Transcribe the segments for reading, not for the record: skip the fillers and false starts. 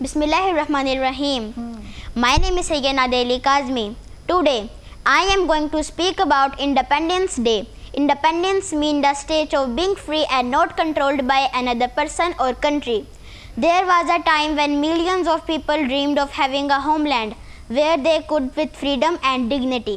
Bismillahirrahmanirrahim. My name is Sayyid Nadia Ali Kazmi. Today, I am going to speak about Independence Day. Independence means the state of being free and not controlled by another person or country. There was a time when millions of people dreamed of having a homeland where they could with freedom and dignity.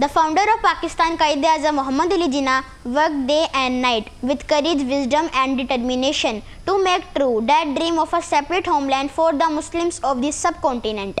The founder of Pakistan, Quaid-e-Azam Muhammad Ali Jinnah, worked day and night with courage, wisdom and determination to make true that dream of a separate homeland for the Muslims of the subcontinent.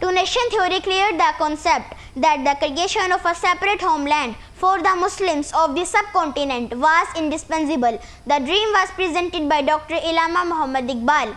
Two nation theory cleared the concept that the creation of a separate homeland for the Muslims of the subcontinent was indispensable. The dream was presented by Dr. Allama Muhammad Iqbal.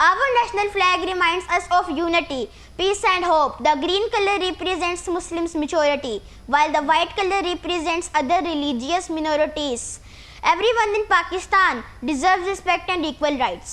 Our national flag reminds us of unity, peace and hope. The green color represents Muslims majority, while the white color represents other religious minorities. Everyone in Pakistan deserves respect and equal rights.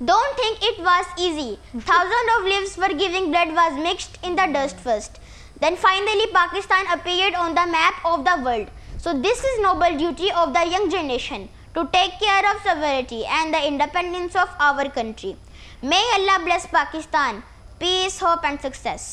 Don't think it was easy. Thousands of lives were giving, blood was mixed in the dust first. Then finally Pakistan appeared on the map of the world. So this is noble duty of the young generation to take care of sovereignty and the independence of our country. May Allah bless Pakistan. Peace, hope and success.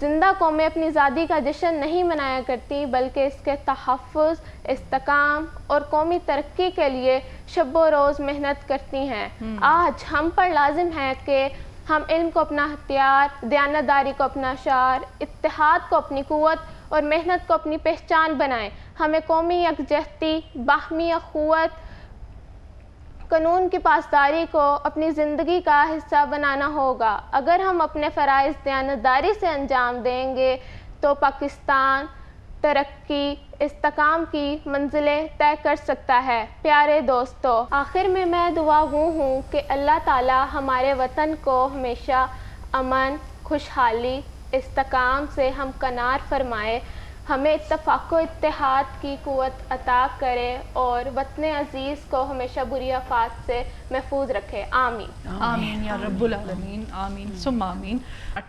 زندہ قومیں اپنی آزادی کا جشن نہیں منایا کرتی بلکہ اس کے تحفظ، استحکام اور قومی ترقی کے لیے شب و روز محنت کرتی ہیں۔ آج ہم پر لازم ہے کہ ہم علم کو اپنا ہتھیار، دیانتداری کو اپنا شعار، اتحاد کو اپنی قوت اور محنت کو اپنی پہچان بنائیں۔ ہمیں قومی یکجہتی، باہمی اخوت، قانون کی پاسداری کو اپنی زندگی کا حصہ بنانا ہوگا۔ اگر ہم اپنے فرائض دیانتداری سے انجام دیں گے تو پاکستان ترقی، استحکام کی منزلیں طے کر سکتا ہے۔ پیارے دوستو، آخر میں دعا ہوں کہ اللہ تعالی ہمارے وطن کو ہمیشہ امن، خوشحالی، استحکام سے ہمکنار فرمائے، ہمیں اتفاق و اتحاد کی قوت عطا کرے اور وطن عزیز کو ہمیشہ بری آفات سے محفوظ رکھے۔ آمین آمین یا رب العالمین، آمین ثم آمین۔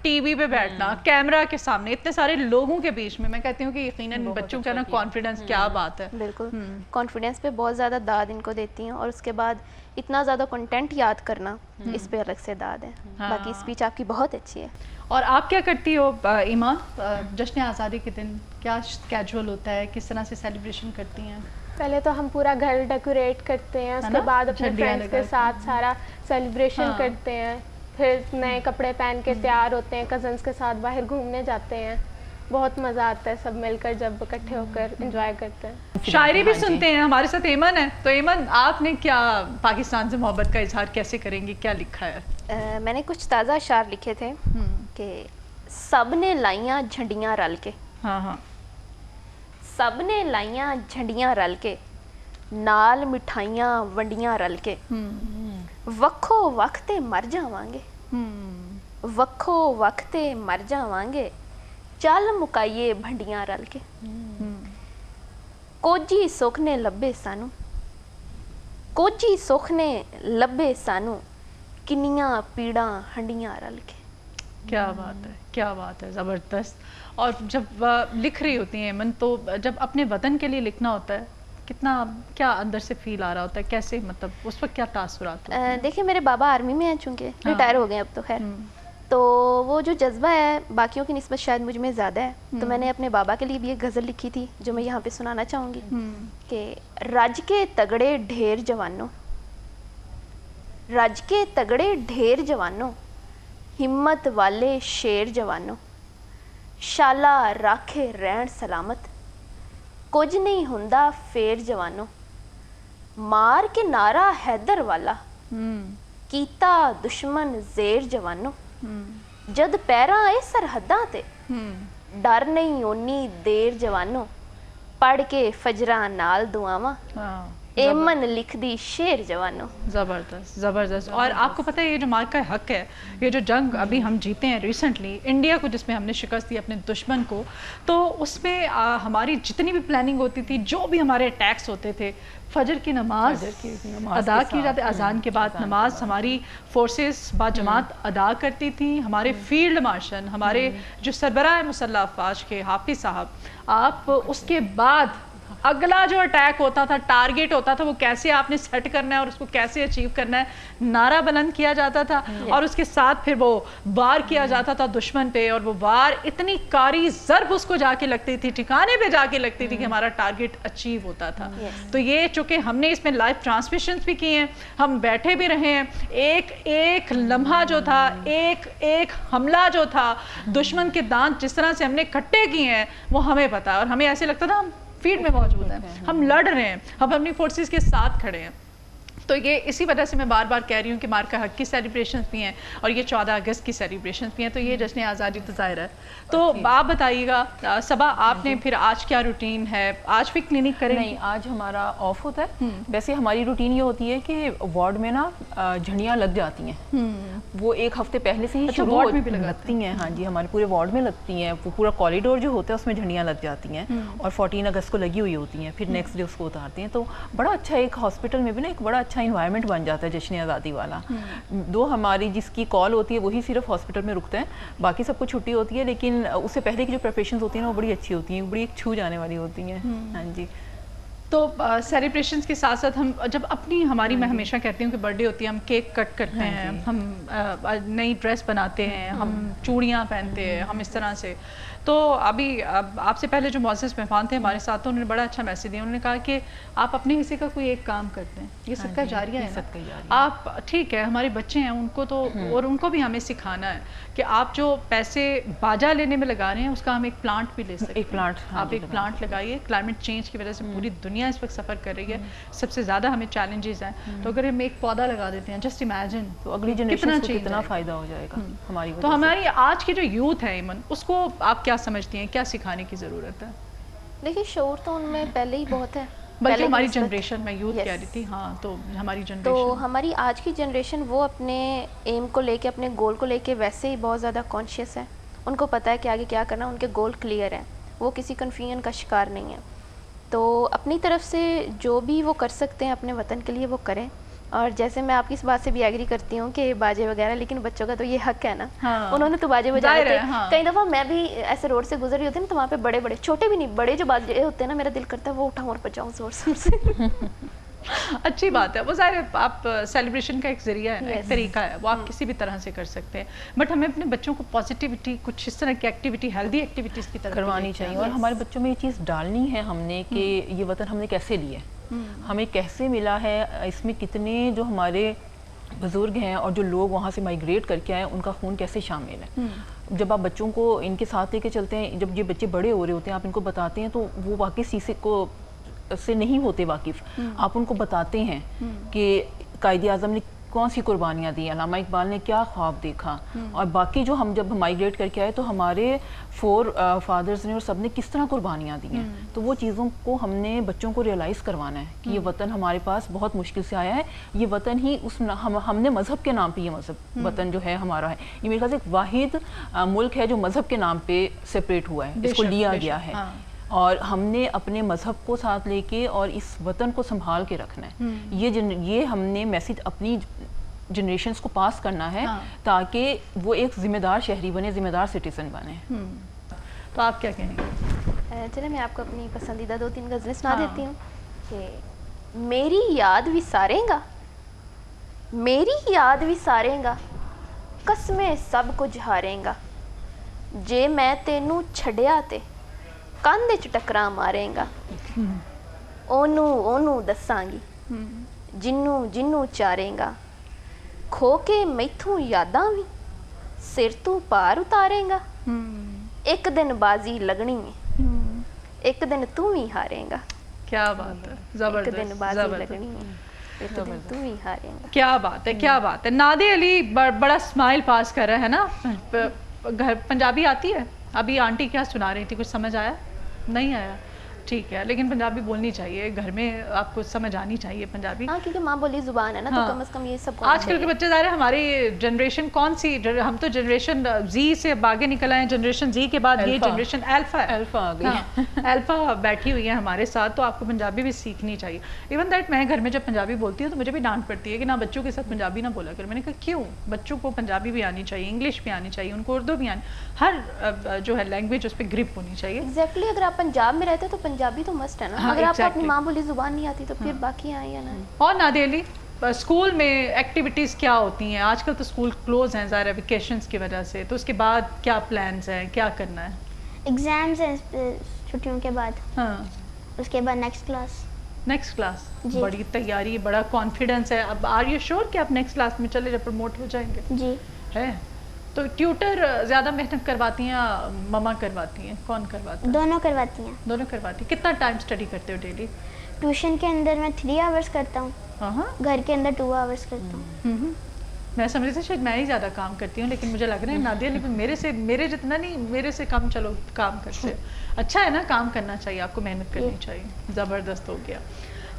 ٹی وی پہ بیٹھنا، کیمرہ کے سامنے، اتنے سارے لوگوں کے بیچ میں کہتی ہوں کہ یقیناً بچوں کا نا کانفیڈنس کیا بات ہے۔ بالکل، کانفیڈنس پہ بہت زیادہ داد ان کو دیتی ہیں، اور اس کے بعد اتنا زیادہ کنٹینٹ یاد کرنا، اس پہ الگ سے داد ہے۔ باقی اسپیچ آپ کی بہت اچھی ہے۔ اور آپ کیا کرتی ہو ایمان، جشن آزادی کے دن کیا اسکیجول ہوتا ہے، کس طرح سے سیلیبریشن کرتی ہیں؟ پہلے تو ہم پورا گھر ڈیکوریٹ کرتے ہیں، اس کے بعد اپنے فرینڈس کے ساتھ سارا سیلیبریشن کرتے ہیں، پھر نئے کپڑے پہن کے تیار ہوتے ہیں، کزنس کے ساتھ باہر گھومنے جاتے ہیں۔ بہت مزہ آتا ہے سب مل کر جب اکٹھے ہو کر انجوائے کرتے ہیں۔ شاعری بھی سنتے ہیں، ہمارے ساتھ ایمن ہے، تو ایمن آپ نے کیا پاکستان سے محبت کا اظہار کیسے کریں گی، کیا لکھا ہے؟ میں نے کچھ تازہ اشعار لکھے تھے کہ سب نے لائیاں جھنڈیاں رل کے، ہاں سب نے لائیاں جھنڈیاں رل کے، نال مٹھائیاں ونڈیاں رل کے، وکھو وقتے مر جاوانگے، وکھو وقتے مر جاوانگے، چل مکائیے بھنڈیاں رل کے، کوجی سکھ نے لبے سانو، کوجی سکھ نے لبے سانو، کنیاں پیڑاں ہنڈیاں رل کے۔ کیا بات ہے، کیا بات ہے، زبردست۔ اور جب لکھ رہی ہوتی ہیں ایمن، تو جب اپنے وطن کے لیے لکھنا ہوتا ہے، کتنا کیا اندر سے فیل آ رہا ہوتا ہے، کیسے مطلب اس وقت کیا تاثرات ہوتے ہیں؟ دیکھیں میرے بابا آرمی میں ہیں، چونکہ ریٹائر ہو گئے اب تو خیر، تو وہ جو جذبہ ہے باقیوں کی نسبت شاید مجھ میں زیادہ ہے، تو میں نے اپنے بابا کے لیے بھی ایک غزل لکھی تھی جو میں یہاں پہ سنانا چاہوں گی کہ رج کے تگڑے ڈھیر جوانوں، رج کے تگڑے ڈھیر جوانوں، ہمت والے شیر جوانوں، شالا راکھے رہن سلامت، کچھ نہیں ہوندا فیر جوانوں، مار کے نعرہ حیدر والا، کیتا دشمن زیر جوانوں، جد پیراں اے سرحداں تے، ڈر نہیں اونی دیر جوانوں، پڑھ کے فجراں نال دعاواں، ایمن لکھ دی شیر جوانوں۔ زبردست زبردست۔ اور آپ کو پتہ ہے یہ جو مارکہ حق ہے، یہ جو جنگ ابھی ہم جیتے ہیں ریسنٹلی انڈیا کو، جس میں ہم نے شکست دی اپنے دشمن کو، تو اس میں ہماری جتنی بھی پلاننگ ہوتی تھی، جو بھی ہمارے اٹیکس ہوتے تھے، فجر کی نماز ادا کی جاتی، اذان کے بعد نماز ہماری فورسز با جماعت ادا کرتی تھیں۔ ہمارے فیلڈ مارشل، ہمارے جو سربراہ مسلح افواج کے حافظ صاحب، آپ اس کے بعد اگلا جو اٹیک ہوتا تھا، ٹارگیٹ ہوتا تھا، وہ کیسے آپ نے سیٹ کرنا ہے اور اس کو کیسے اچیو کرنا ہے، نعرہ بلند کیا جاتا تھا، اور اس کے ساتھ پھر وہ وار کیا جاتا تھا دشمن پہ، اور وہ وار اتنی کاری ضرب اس کو جا کے لگتی تھی، ٹھکانے پہ جا کے لگتی تھی کہ ہمارا ٹارگیٹ اچیو ہوتا تھا۔ تو یہ چونکہ ہم نے اس میں لائیو ٹرانسمیشنز بھی کی ہیں، ہم بیٹھے بھی رہے ہیں، ایک ایک لمحہ جو تھا، ایک ایک حملہ جو تھا، دشمن کے دانت جس طرح سے ہم نے کھٹے کیے ہیں وہ ہمیں پتا ہے، اور ہمیں ایسے لگتا تھا ہم فیلڈ میں موجود ہیں، ہم لڑ رہے ہیں، ہم اپنی فورسز کے ساتھ کھڑے ہیں۔ تو یہ اسی وجہ سے میں بار بار کہہ رہی ہوں کہ مارکہ حق کی سیلیبریشنز بھی ہیں اور یہ 14 اگست کی سیلیبریشنز بھی ہیں، تو یہ جشن آزادی تو ظاہر ہے۔ تو آپ بتائیے گا صبا، آپ نے پھر آج کیا روٹین ہے؟ آج بھی کلینک کریں؟ نہیں، آج ہمارا آف ہوتا ہے۔ ویسے ہماری روٹین یہ ہوتی ہے کہ وارڈ میں نا جھنڈیاں لگ جاتی ہیں، وہ ایک ہفتے پہلے سے ہی شروع لگتی ہیں۔ ہاں جی، ہمارے پورے وارڈ میں لگتی ہیں، وہ پورا کوریڈور جو ہوتا ہے اس میں جھنڈیاں لگ جاتی ہیں، اور 14 اگست کو لگی ہوئی ہوتی ہیں، پھر نیکسٹ ڈے اس کو اتارتے ہیں۔ تو بڑا اچھا ایک ہاسپٹل میں بھی نا ایک بڑا اچھا انوائرمنٹ بن جاتا ہے جشن آزادی والا۔ دو ہماری جس کی کال ہوتی ہے وہی صرف ہاسپٹل میں رکتے ہیں، باقی سب کو چھٹی ہوتی ہے، لیکن اس سے پہلے کی جو پریپریشنز ہوتی ہیں نا وہ بڑی اچھی ہوتی ہیں، بڑی ایک چھو جانے والی ہوتی ہیں۔ ہاں جی، تو سیلیبریشنز کے ساتھ ساتھ ہم جب اپنی ہماری میں ہمیشہ کہتی ہوں کہ برتھ ڈے ہوتی ہے ہم کیک کٹ کرتے ہیں, ہم نئی ڈریس بناتے ہیں, ہم چوڑیاں پہنتے ہیں, ہم اس طرح سے. تو ابھی آپ سے پہلے جو معزز مہمان تھے ہمارے ساتھ, انہوں نے بڑا اچھا میسج دیا. انہوں نے کہا کہ آپ اپنے حصے کا کوئی ایک کام کرتے ہیں, یہ صدقہ جاریہ ہے نا. آپ ٹھیک ہے ہمارے بچے ہیں ان کو تو, اور ان کو بھی ہمیں سکھانا ہے کہ آپ جو پیسے باجا لینے میں لگا رہے ہیں اس کا ہم ایک پلانٹ بھی لے سکتے ہیں. آپ ایک پلانٹ لگائیے. کلائمیٹ چینج کی وجہ سے پوری دنیا اس وقت سفر کر رہی ہے, سب سے زیادہ ہمیں چیلنجز ہیں. تو اگر ہم ایک پودا لگا دیتے ہیں, جسٹ امیجن تو اگلی جنریشن کو کتنا فائدہ ہو جائے گا ہماری وجہ سے. تو ہماری آج کی جو یوتھ ہے ایمن, اس کو آپ کیا سمجھتی ہیں, کیا سکھانے کی ضرورت ہے؟ دیکھیے شعور تو ان میں پہلے ہی بہت ہے, بلکہ ہماری جنریشن میں یوتھ کہہ رہی تھی. ہاں تو ہماری تو جنریشن, ہماری آج کی جنریشن وہ اپنے ایم کو لے کے, اپنے گول کو لے کے ویسے ہی بہت زیادہ کانشیس ہے. ان کو پتہ ہے کہ آگے کیا کرنا, ان کے گول کلیئر ہیں, وہ کسی کنفیوژن کا شکار نہیں ہے. تو اپنی طرف سے جو بھی وہ کر سکتے ہیں اپنے وطن کے لیے وہ کریں. اور جیسے میں آپ کی اس بات سے بھی ایگری کرتی ہوں کہ باجے وغیرہ, لیکن بچوں کا تو یہ حق ہے نا, انہوں نے تو باجے بجائے تھے. کئی دفعہ میں بھی ایسے روڈ سے گزر رہی ہوتی ہوں تو وہاں پہ بڑے بڑے, چھوٹے بھی نہیں, بڑے جو باجے ہوتے ہیں نا, میرا دل کرتا ہے وہ اٹھاؤں اور بجاؤں زور زور سے. اچھی بات ہے. وہ ظاہر ہے آپ سیلیبریشن کا ایک ذریعہ ہے, ایک طریقہ ہے, وہ آپ کسی بھی طرح سے کر سکتے ہیں. بٹ ہمیں اپنے بچوں کو پازیٹیوٹی, کچھ اس طرح کی ایکٹیویٹی, ہیلدی ایکٹیویٹیز کی طرف کروانی چاہیے. اور ہمارے بچوں میں یہ چیز ڈالنی ہے ہم نے کہ یہ وطن ہم نے کیسے لیا ہے, ہمیں کیسے ملا ہے, اس میں کتنے جو ہمارے بزرگ ہیں اور جو لوگ وہاں سے مائیگریٹ کر کے آئے ان کا خون کیسے شامل ہے. جب آپ بچوں کو ان کے ساتھ لے کے چلتے ہیں, جب یہ بچے بڑے ہو رہے ہوتے ہیں, آپ ان کو بتاتے ہیں تو وہ واقعی چیز کو سے نہیں ہوتے واقف. آپ ان کو بتاتے ہیں کہ قائد اعظم نے کون سی قربانیاں دی, علامہ اقبال نے کیا خواب دیکھا, اور باقی جو ہم جب مائیگریٹ کر کے آئے تو ہمارے 4 فادرز نے اور سب نے کس طرح قربانیاں دی ہیں. تو وہ چیزوں کو ہم نے بچوں کو ریئلائز کروانا ہے کہ یہ وطن ہمارے پاس بہت مشکل سے آیا ہے. یہ وطن ہی اس ہم نے مذہب کے نام پہ یہ مذہب وطن جو ہے ہمارا ہے, یہ میرے خیال سے ایک واحد ملک ہے جو مذہب کے نام پہ سپریٹ ہوا ہے, اس کو لیا گیا ہے. اور ہم نے اپنے مذہب کو ساتھ لے کے اور اس وطن کو سنبھال کے رکھنا ہے. یہ ہم نے میسیج اپنی جنریشنز کو پاس کرنا ہے تاکہ وہ ایک ذمہ دار شہری بنے, ذمہ دار سٹیزن بنے. تو آپ کیا کہیں گے؟ چلے میں آپ کو اپنی پسندیدہ 2-3 غزلیں سنا دیتی ہوں. کہ میری یاد بھی ساریں گا, میری یاد بھی ساریں گا, قسمیں سب کچھ ہاریں گا, جے میں تینوں چھڑیا تے کندھ چ ٹکرا ماریں گا, اونوں دساں گی جنوں چاریں گا, کھو کے میتھوں یاداں بھی سر تو پار اتاریں گا, ایک دن بازی لگنی ہے ایک دن تو ہی ہاریں گا. کیا بات ہے, ایک دن بازی لگنی ہے ایک دن تو ہی ہاریں گا. کیا بات ہے, کیا بات ہے. نادے علی بڑا اسمائل پاس کر رہا ہے نا. گھر پنجابی آتی ہے؟ ابھی آنٹی کیا سنا رہی تھی, کچھ سمجھ آیا؟ نہیں آیا, ٹھیک ہے, لیکن پنجابی بولنی چاہیے گھر میں, آپ کو سمجھ آنی چاہیے پنجابی. ہاں کیونکہ ماں بولی زبان ہے نا, تو کم از کم یہ سب کو آج کل کے بچے ظاہر ہے ہماری جنریشن کون سی, ہم تو جنریشن زی سے آگے نکل آئے ہیں. جنریشن زی کے بعد یہ جنریشن الفا ہے, الفا آ گئی, الفا بیٹھی ہوئی ہے ہمارے ساتھ. تو آپ کو پنجابی بھی سیکھنی چاہیے. ایون دیٹ میں گھر میں جب پنجابی بولتی ہوں تو مجھے بھی ڈانٹ پڑتی ہے کہ نہ بچوں کے ساتھ پنجابی نہ بولا کر. میں نے کہا کیوں, بچوں کو پنجابی بھی آنی چاہیے, انگلش بھی آنی چاہیے, ان کو اردو بھی آنی, ہر جو ہے لینگویج اس پہ گرپ ہونی چاہیے. ایگزیکٹلی, اگر آپ پنجاب میں رہتے تو پنجابی تو مسٹ ہے نا. اگر آپ کو اپنی ماں بولی زبان نہیں آتی تو پھر باقی آئیں یا نا. اور نادے علی, اسکول میں ایکٹیویٹیز کیا ہوتی ہیں آج کل؟ تو اسکول کلوز ہیں ظاہر ہے ویکیشنز کی وجہ سے, تو اس کے بعد کیا پلانز ہیں, کیا کرنا ہے؟ ایگزامز ہیں چھٹیوں کے بعد. ہاں, اس کے بعد نیکسٹ کلاس. نیکسٹ کلاس, بڑی تیاری, بڑا کانفیڈنس ہے. اب آر یو شیور کہ آپ نیکسٹ کلاس میں چلے جب پروموٹ ہو جائیں گے؟ جی ہے. تو ٹیوٹر زیادہ محنت کرواتی ہیں یا مما کرواتی ہیں, کون کرواتا ہے؟ دونوں کرواتی ہیں. دونوں کرواتی. کتنا ٹائم اسٹڈی کرتے ہو ڈیلی؟ ٹیوشن کے اندر میں 3 آورس کرتا ہوں, ہاں, گھر کے اندر 2 آورس کرتا ہوں. میں سمجھ رہی تھی شاید میں ہی زیادہ کام کرتی ہوں, لیکن مجھے لگ رہا ہے نادیہ لیکن میرے جتنا نہیں, میرے سے کم چلو کام کرتے. اچھا ہے نا, کام کرنا چاہیے آپ کو, محنت کرنی چاہیے. زبردست ہو گیا,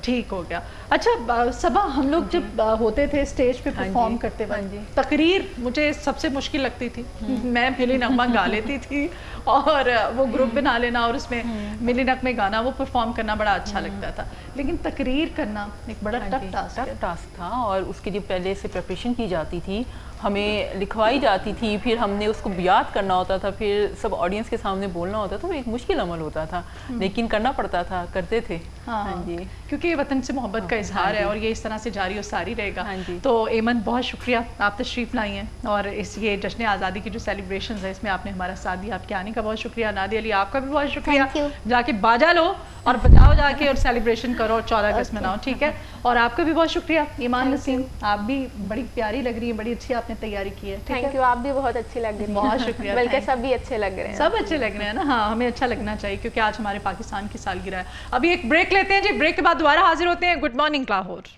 ٹھیک ہو گیا. اچھا صبا, ہم لوگ جب ہوتے تھے اسٹیج پہ پرفارم کرتے ہوئے, تقریر مجھے سب سے مشکل لگتی تھی. میں ملی نغمہ گا لیتی تھی, اور وہ گروپ بنا لینا اور اس میں ملی نغمے گانا, وہ پرفارم کرنا بڑا اچھا لگتا تھا. لیکن تقریر کرنا ایک بڑا ٹف ٹاسک تھا, اور اس کے لیے پہلے سے پریپریشن کی جاتی تھی. ہمیں لکھوائی جاتی تھی، پھر ہم نے اس کو یاد کرنا ہوتا تھا، پھر سب آڈینس کے سامنے بولنا ہوتا تھا، وہ ایک مشکل عمل ہوتا تھا لیکن کرنا پڑتا تھا، کرتے تھے. ہاں جی کیونکہ یہ وطن سے محبت کا اظہار ہے اور یہ اس طرح سے جاری و ساری رہے گا. ہاں جی. تو ایمن بہت شکریہ آپ تشریف لائی ہیں اور اس یہ جشن آزادی کی جو سیلیبریشنز ہے اس میں آپ نے ہمارا ساتھ دیا. آپ کے آنے کا بہت شکریہ. نادیہ علی آپ کا بھی بہت شکریہ. Thank you. جا کے باجا لو اور بجاؤ جا کے اور سیلیبریشن کرو اور 14 اگست مناؤ. ٹھیک ہے. اور آپ کا بھی بہت شکریہ ایمان نسیم. آپ بھی بڑی پیاری لگ رہی ہیں, بڑی اچھی آپ نے تیاری کی ہے. تھینک یو, آپ بھی بہت اچھی لگ رہی ہیں. بہت شکریہ. بلکہ سبھی اچھے لگ رہے ہیں. سب اچھے لگ رہے ہیں نا. ہاں ہمیں اچھا لگنا چاہیے کیونکہ آج ہمارے پاکستان کی سالگرہ ہے. ابھی ایک بریک لیتے ہیں جی, بریک کے بعد دوبارہ حاضر ہوتے ہیں. Good morning Lahore.